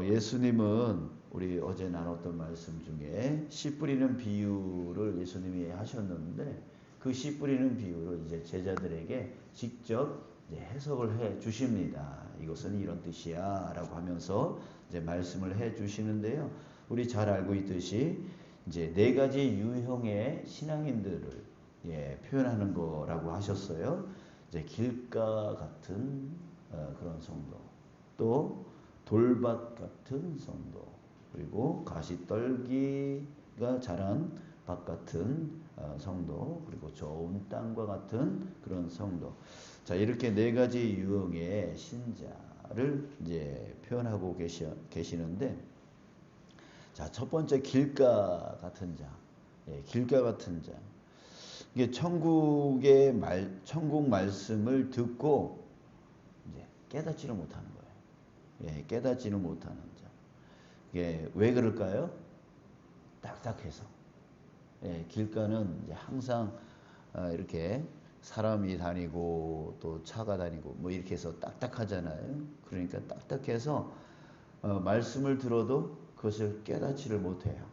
예수님은 우리 어제 나눴던 말씀 중에 씨 뿌리는 비유를 예수님이 하셨는데 그 씨 뿌리는 비유를 이제 제자들에게 직접 이제 해석을 해 주십니다. 이것은 이런 뜻이야 라고 하면서 이제 말씀을 해 주시는데요. 우리 잘 알고 있듯이 이제 네 가지 유형의 신앙인들을 표현하는 거라고 하셨어요. 이제 길가 같은 그런 성도, 또 돌밭 같은 성도, 그리고 가시떨기가 자란 밭 같은 성도, 그리고 좋은 땅과 같은 그런 성도. 자, 이렇게 네 가지 유형의 신자를 이제 표현하고 계시는데, 자, 첫 번째 길가 같은 자, 길가 같은 자. 이게 천국 말씀을 듣고 이제 깨닫지를 못하는 거예요. 깨닫지를 못하는 자. 이게 왜 그럴까요? 딱딱해서. 길가는 이제 항상 이렇게 사람이 다니고 또 차가 다니고 뭐 이렇게 해서 딱딱하잖아요. 그러니까 딱딱해서 말씀을 들어도 그것을 깨닫지를 못해요.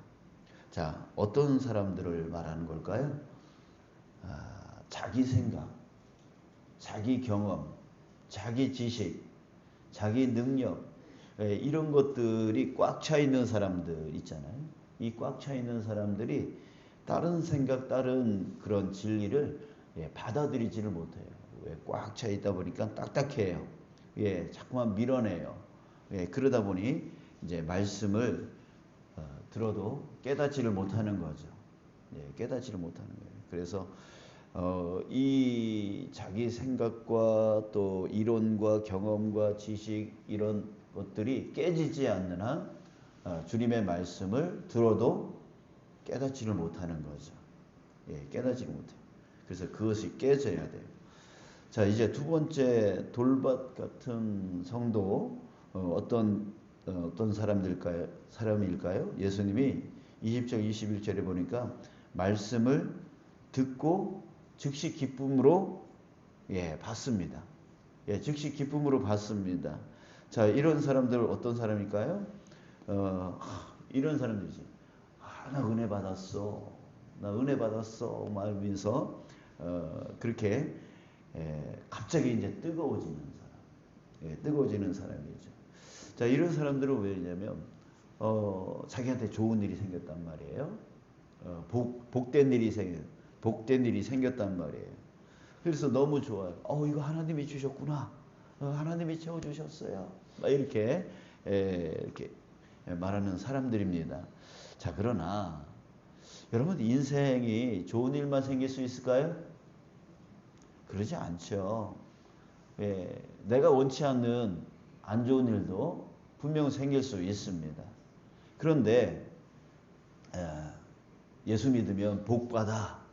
자, 어떤 사람들을 말하는 걸까요? 자기 생각, 자기 경험, 자기 지식, 자기 능력, 이런 것들이 꽉 차 있는 사람들 있잖아요. 이 꽉 차 있는 사람들이 다른 생각, 다른 그런 진리를 받아들이지를 못해요. 꽉 차 있다 보니까 딱딱해요. 자꾸만 밀어내요. 그러다 보니 이제 말씀을 들어도 깨닫지를 못하는 거죠. 깨닫지를 못하는 거예요. 그래서 이 자기 생각과 또 이론과 경험과 지식 이런 것들이 깨지지 않는 한 주님의 말씀을 들어도 깨닫지를 못하는 거죠. 깨닫지를 못해요. 그래서 그것이 깨져야 돼요. 자, 이제 두 번째 돌밭 같은 성도 어떤 사람일까요? 예수님이 20절 21절에 보니까 말씀을 듣고 즉시 기쁨으로 받습니다. 즉시 기쁨으로 받습니다. 자, 이런 사람들 어떤 사람일까요? 이런 사람들이지. 나 은혜 받았어. 나 은혜 받았어. 말하면서 그렇게 갑자기 이제 뜨거워지는 사람. 뜨거워지는 사람이죠. 자, 이런 사람들은 왜냐면 자기한테 좋은 일이 생겼단 말이에요. 복된 일이 생겼단 말이에요. 그래서 너무 좋아요. 이거 하나님이 주셨구나. 하나님이 채워주셨어요. 이렇게 말하는 사람들입니다. 자, 그러나 여러분 인생이 좋은 일만 생길 수 있을까요? 그러지 않죠. 내가 원치 않는 안 좋은 일도 분명 생길 수 있습니다. 그런데 예수 믿으면 복 받아.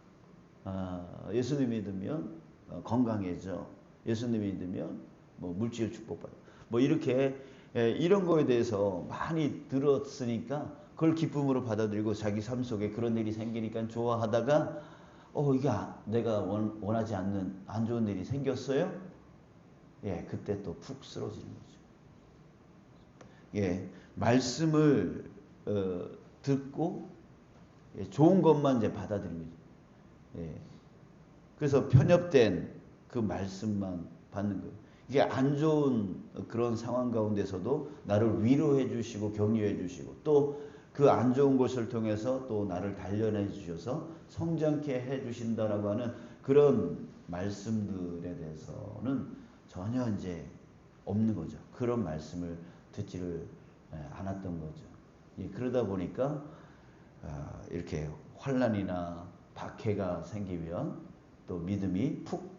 예수님 믿으면 건강해져. 예수님 믿으면 뭐 물질 축복받아. 뭐 이렇게 이런 거에 대해서 많이 들었으니까 그걸 기쁨으로 받아들이고 자기 삶 속에 그런 일이 생기니까 좋아하다가 이게 내가 원하지 않는 안 좋은 일이 생겼어요? 그때 또 푹 쓰러지는 거죠. 말씀을 듣고 좋은 것만 이제 받아들이는 거죠. 그래서 편협된 그 말씀만 받는 거예요. 이게 안 좋은 그런 상황 가운데서도 나를 위로해 주시고 격려해 주시고 또 그 안 좋은 것을 통해서 또 나를 단련해 주셔서 성장케 해 주신다라고 하는 그런 말씀들에 대해서는 전혀 이제 없는 거죠. 그런 말씀을 듣지를 않았던 거죠. 그러다 보니까 이렇게 환난이나 박해가 생기면 또 믿음이 푹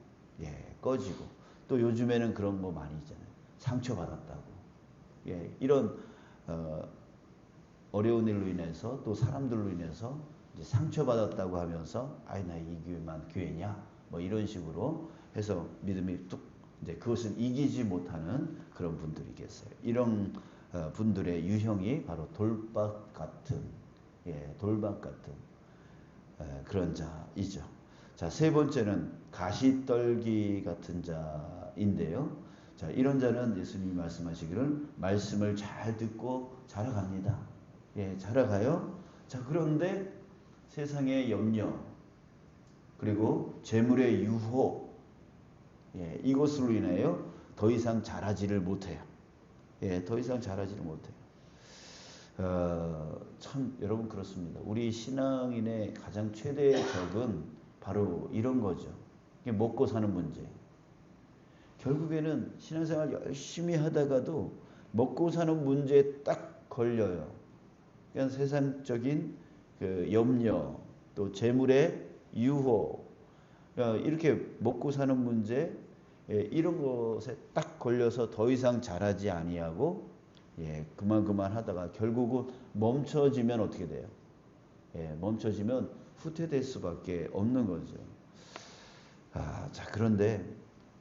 꺼지고 또 요즘에는 그런 거 많이 있잖아요. 상처받았다고. 이런 어려운 일로 인해서 또 사람들로 인해서 이제 상처받았다고 하면서 나 이 교회만 교회냐 뭐 이런 식으로 해서 믿음이 뚝 이제 그것은 이기지 못하는 그런 분들이 계세요. 이런 분들의 유형이 바로 돌밭 같은 그런 자이죠. 자, 세 번째는 가시떨기 같은 자인데요. 자, 이런 자는 예수님이 말씀하시기를 말씀을 잘 듣고 자라갑니다. 예, 자라가요. 자, 그런데 세상의 염려, 그리고 재물의 유혹, 예, 이것으로 인하여 더 이상 자라지를 못해요. 예, 더 이상 자라지를 못해요. 참 여러분 그렇습니다. 우리 신앙인의 가장 최대의 적은 바로 이런 거죠. 먹고 사는 문제. 결국에는 신앙생활 열심히 하다가도 먹고 사는 문제에 딱 걸려요. 그냥 세상적인 그 염려, 또 재물의 유혹, 이렇게 먹고 사는 문제, 이런 것에 딱 걸려서 더 이상 자라지 아니하고, 예, 그만 하다가 결국은 멈춰지면 어떻게 돼요? 예, 멈춰지면 후퇴될 수밖에 없는 거죠. 자, 그런데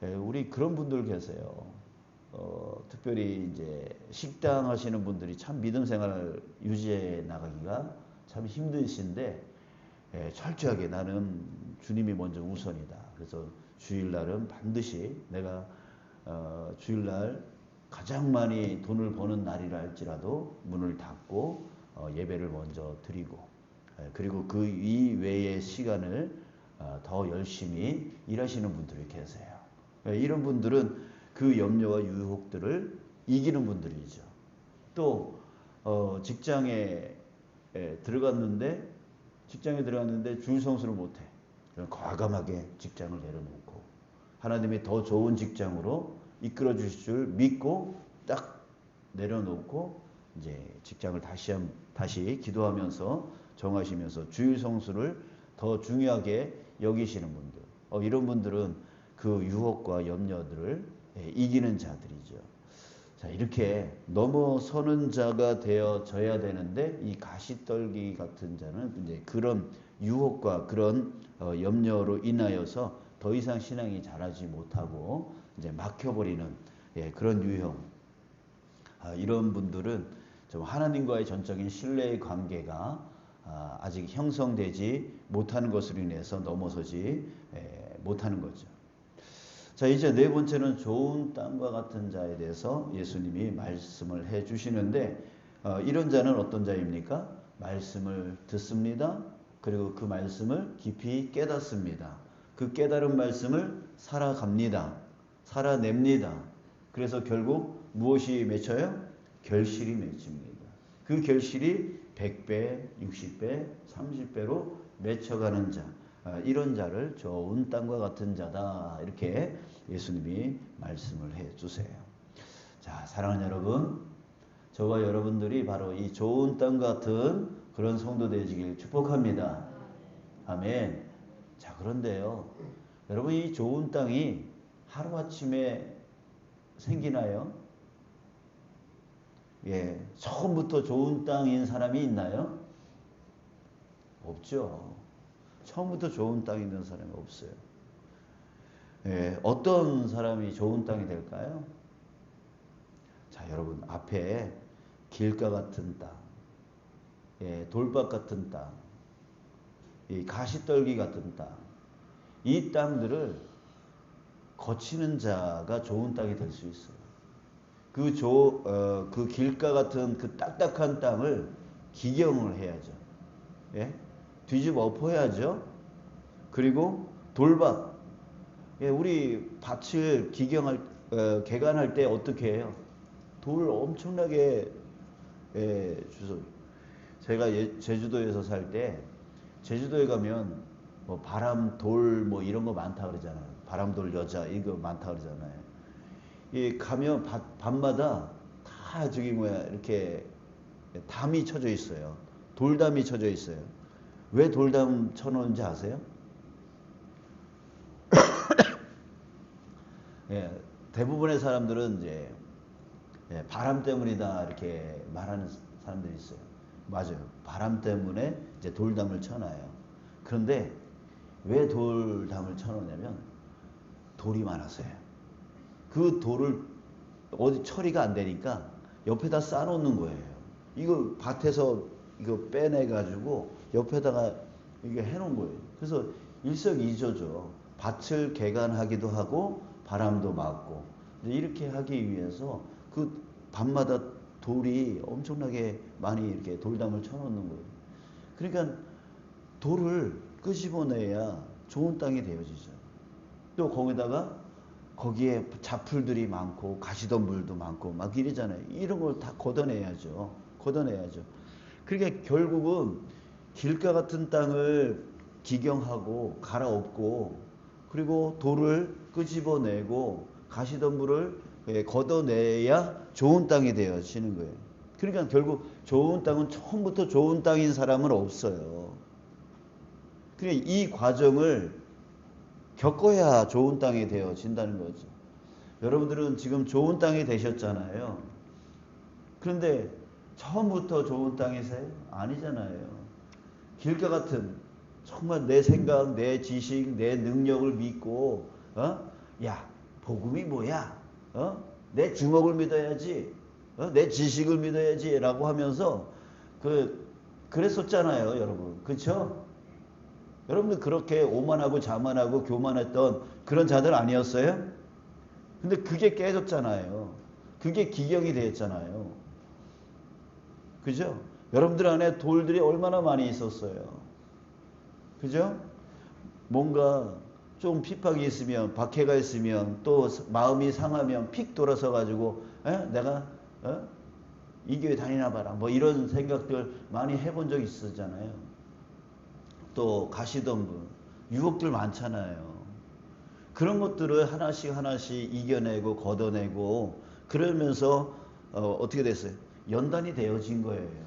우리 그런 분들 계세요. 특별히 이제 식당 하시는 분들이 참 믿음 생활 유지해 나가기가 참 힘드신데, 철저하게 나는 주님이 먼저 우선이다. 그래서 주일날은 반드시 내가 주일날 가장 많이 돈을 버는 날이라 할지라도 문을 닫고 예배를 먼저 드리고, 그리고 그 이외의 시간을 더 열심히 일하시는 분들이 계세요. 이런 분들은 그 염려와 유혹들을 이기는 분들이죠. 또 직장에 들어갔는데 주일 성수를 못해. 과감하게 직장을 내려놓고 하나님이 더 좋은 직장으로 이끌어 주실 줄 믿고 딱 내려놓고 이제 직장을 다시 기도하면서 정하시면서 주일 성수를 더 중요하게 여기시는 분들, 이런 분들은 그 유혹과 염려들을 이기는 자들이죠. 자, 이렇게 넘어서는 자가 되어져야 되는데 이 가시떨기 같은 자는 이제 그런 유혹과 그런 염려로 인하여서 더 이상 신앙이 자라지 못하고 이제 막혀버리는, 예, 그런 유형. 이런 분들은 좀 하나님과의 전적인 신뢰의 관계가 아직 형성되지 못하는 것으로 인해서 넘어서지 못하는 거죠. 자, 이제 네 번째는 좋은 땅과 같은 자에 대해서 예수님이 말씀을 해 주시는데, 이런 자는 어떤 자입니까? 말씀을 듣습니다. 그리고 그 말씀을 깊이 깨닫습니다. 그 깨달은 말씀을 살아갑니다. 살아냅니다. 그래서 결국 무엇이 맺혀요? 결실이 맺힙니다. 그 결실이 100배, 60배, 30배로 맺혀가는 자, 이런 자를 좋은 땅과 같은 자다, 이렇게 예수님이 말씀을 해 주세요. 자, 사랑하는 여러분, 저와 여러분들이 바로 이 좋은 땅 같은 그런 성도 되시길 축복합니다. 아멘. 자, 그런데요, 여러분, 이 좋은 땅이 하루아침에 생기나요? 예, 처음부터 좋은 땅인 사람이 있나요? 없죠. 처음부터 좋은 땅이 있는 사람이 없어요. 예, 어떤 사람이 좋은 땅이 될까요? 자, 여러분, 앞에 길가 같은 땅, 예, 돌밭 같은 땅, 이 가시떨기 같은 땅, 이 땅들을 거치는 자가 좋은 땅이 될 수 있어요. 그 길가 같은 그 딱딱한 땅을 기경을 해야죠. 예? 뒤집어 엎어야죠. 그리고 돌밭. 예, 우리 밭을 개간할 때 어떻게 해요? 돌 엄청나게 주소. 제가 제주도에서 살 때, 제주도에 가면 뭐 바람돌 뭐 이런 거 많다 그러잖아요. 바람돌 여자 이거 많다 그러잖아요. 이 가면 밤마다 다 이렇게 담이 쳐져 있어요. 돌담이 쳐져 있어요. 왜 돌담 쳐놓은지 아세요? 예, 대부분의 사람들은 이제 바람 때문이다 이렇게 말하는 사람들이 있어요. 맞아요. 바람 때문에 이제 돌담을 쳐놔요. 그런데 왜 돌담을 쳐놓냐면 돌이 많아서요. 그 돌을 어디 처리가 안 되니까 옆에다 쌓아놓는 거예요. 이거 밭에서 이거 빼내가지고 옆에다가 이게 해놓은 거예요. 그래서 일석이조죠. 밭을 개간하기도 하고 바람도 막고 이렇게 하기 위해서 그 밤마다 돌이 엄청나게 많이 이렇게 돌담을 쳐놓는 거예요. 그러니까 돌을 끄집어내야 좋은 땅이 되어지죠. 또 거기다가 거기에 잡풀들이 많고 가시덤불도 많고 막 이러잖아요. 이런 걸 다 걷어내야죠. 걷어내야죠. 그러니까 결국은 길가 같은 땅을 기경하고 갈아엎고 그리고 돌을 끄집어내고 가시덤불을 걷어내야 좋은 땅이 되어지는 거예요. 그러니까 결국 좋은 땅은 처음부터 좋은 땅인 사람은 없어요. 그러니까 이 과정을 겪어야 좋은 땅이 되어진다는 거죠. 여러분들은 지금 좋은 땅이 되셨잖아요. 그런데 처음부터 좋은 땅이세요? 아니잖아요. 길가 같은 정말 내 생각, 내 지식, 내 능력을 믿고 야 복음이 뭐야? 내 주먹을 믿어야지. 내 지식을 믿어야지 라고 하면서 그랬었잖아요, 여러분. 그렇죠? 여러분들 그렇게 오만하고 자만하고 교만했던 그런 자들 아니었어요? 근데 그게 깨졌잖아요. 그게 기경이 됐잖아요. 그죠? 여러분들 안에 돌들이 얼마나 많이 있었어요. 그죠? 뭔가 좀 핍박이 있으면, 박해가 있으면, 또 마음이 상하면 픽 돌아서 가지고 내가 이 교회 다니나 봐라. 뭐 이런 생각들 많이 해본 적 있었잖아요. 또 가시덤불, 유혹들 많잖아요. 그런 것들을 하나씩 하나씩 이겨내고 걷어내고 그러면서 어떻게 됐어요? 연단이 되어진 거예요.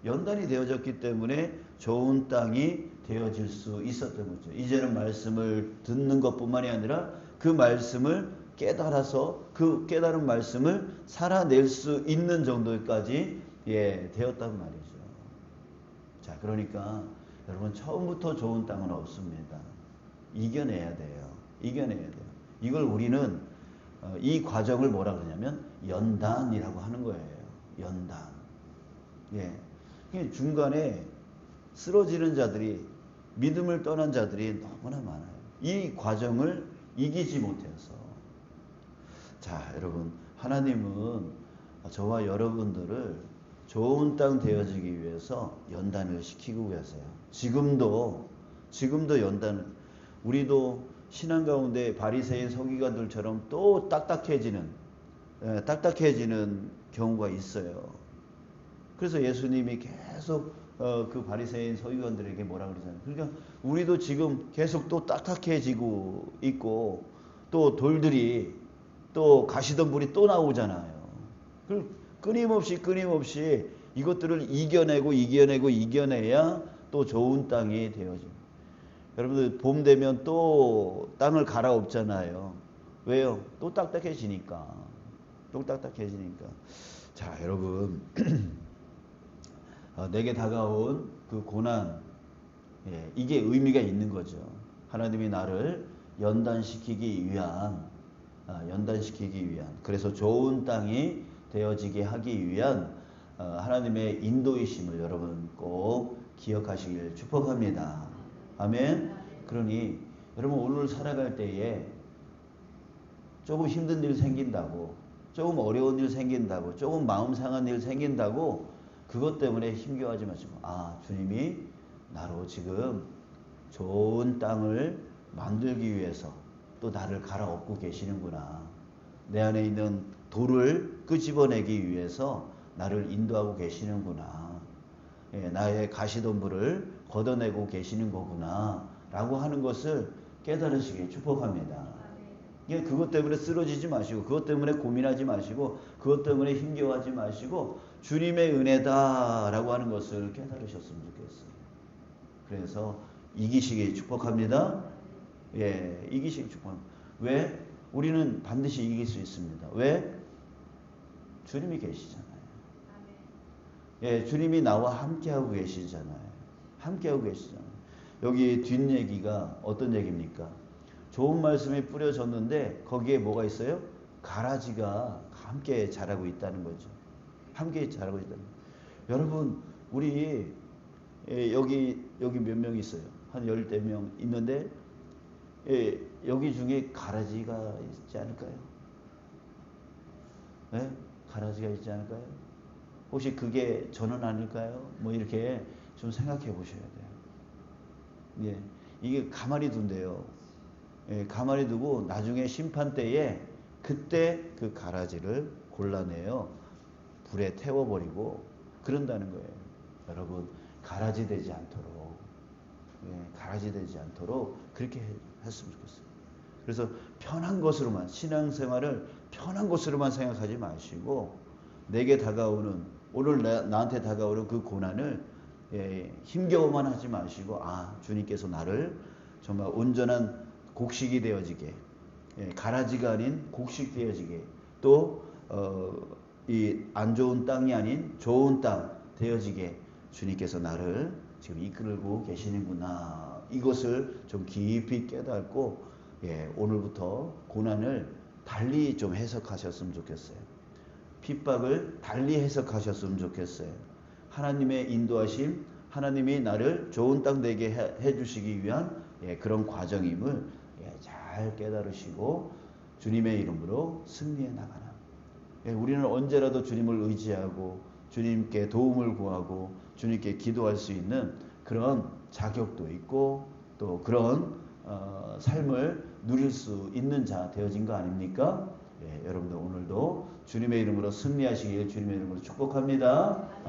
연단이 되어졌기 때문에 좋은 땅이 되어질 수 있었던 거죠. 이제는 말씀을 듣는 것뿐만이 아니라 그 말씀을 깨달아서 그 깨달은 말씀을 살아낼 수 있는 정도까지 되었단 말이죠. 자, 그러니까 여러분 처음부터 좋은 땅은 없습니다. 이겨내야 돼요. 이겨내야 돼요. 이걸 우리는 이 과정을 뭐라 그러냐면 연단이라고 하는 거예요. 연단. 예. 중간에 쓰러지는 자들이 믿음을 떠난 자들이 너무나 많아요. 이 과정을 이기지 못해서. 자, 여러분 하나님은 저와 여러분들을 좋은 땅 되어지기 위해서 연단을 시키고 계세요. 지금도 연단. 우리도 신앙 가운데 바리새인 서기관들처럼 또 딱딱해지는 경우가 있어요. 그래서 예수님이 계속 그 바리새인 서기관들에게 뭐라 그러잖아요. 그러니까 우리도 지금 계속 또 딱딱해지고 있고 또 돌들이 또 가시덤불이 또 나오잖아요. 끊임없이 이것들을 이겨내야 또 좋은 땅이 되어집니다. 여러분들 봄 되면 또 땅을 갈아엎잖아요. 왜요? 또 딱딱해지니까. 자, 여러분 내게 다가온 그 고난, 이게 의미가 있는 거죠. 하나님이 나를 연단시키기 위한, 그래서 좋은 땅이 되어지게 하기 위한 하나님의 인도이심을 여러분 꼭 기억하시길 축복합니다. 아멘. 그러니 여러분 오늘 살아갈 때에 조금 힘든 일 생긴다고, 조금 어려운 일 생긴다고, 조금 마음 상한 일 생긴다고 그것 때문에 힘겨워하지 마시고, 주님이 나로 지금 좋은 땅을 만들기 위해서 또 나를 갈아엎고 계시는구나. 내 안에 있는 돌을 끄집어내기 위해서 나를 인도하고 계시는구나. 나의 가시덤불을 걷어내고 계시는 거구나. 라고 하는 것을 깨달으시길 축복합니다. 그것 때문에 쓰러지지 마시고, 그것 때문에 고민하지 마시고, 그것 때문에 힘겨워하지 마시고, 주님의 은혜다 라고 하는 것을 깨달으셨으면 좋겠어요. 그래서 이기시길 축복합니다. 이기시길 축복합니다. 왜? 우리는 반드시 이길 수 있습니다. 왜? 주님이 계시잖아요. 주님이 나와 함께하고 계시잖아요. 여기 뒷얘기가 어떤 얘기입니까? 좋은 말씀이 뿌려졌는데 거기에 뭐가 있어요? 가라지가 함께 자라고 있다는 거죠. 함께 자라고 있다는 거죠. 여러분 우리 여기 몇 명 있어요? 한 10명 있는데 여기 중에 가라지가 있지 않을까요? 예? 가라지가 있지 않을까요? 혹시 그게 저는 아닐까요? 뭐 이렇게 좀 생각해 보셔야 돼요. 예, 이게 가만히 둔대요. 예, 가만히 두고 나중에 심판 때에 그때 그 가라지를 골라내요. 불에 태워버리고 그런다는 거예요. 여러분 가라지 되지 않도록 가라지 되지 않도록 그렇게 했으면 좋겠어요. 그래서 편한 것으로만 신앙생활을 편한 것으로만 생각하지 마시고 내게 다가오는 오늘 나한테 다가오는 그 고난을 힘겨워만 하지 마시고 주님께서 나를 정말 온전한 곡식이 되어지게 가라지가 아닌 곡식 되어지게 또 이 안 좋은 땅이 아닌 좋은 땅 되어지게 주님께서 나를 지금 이끌고 계시는구나. 이것을 좀 깊이 깨닫고 오늘부터 고난을 달리 좀 해석하셨으면 좋겠어요. 핍박을 달리 해석하셨으면 좋겠어요. 하나님의 인도하심, 하나님이 나를 좋은 땅 되게 해주시기 위한 그런 과정임을 잘 깨달으시고 주님의 이름으로 승리해 나가는 우리는 언제라도 주님을 의지하고 주님께 도움을 구하고 주님께 기도할 수 있는 그런 자격도 있고 또 그런 삶을 누릴 수 있는 자 되어진 거 아닙니까? 여러분들 오늘도 주님의 이름으로 승리하시길 주님의 이름으로 축복합니다.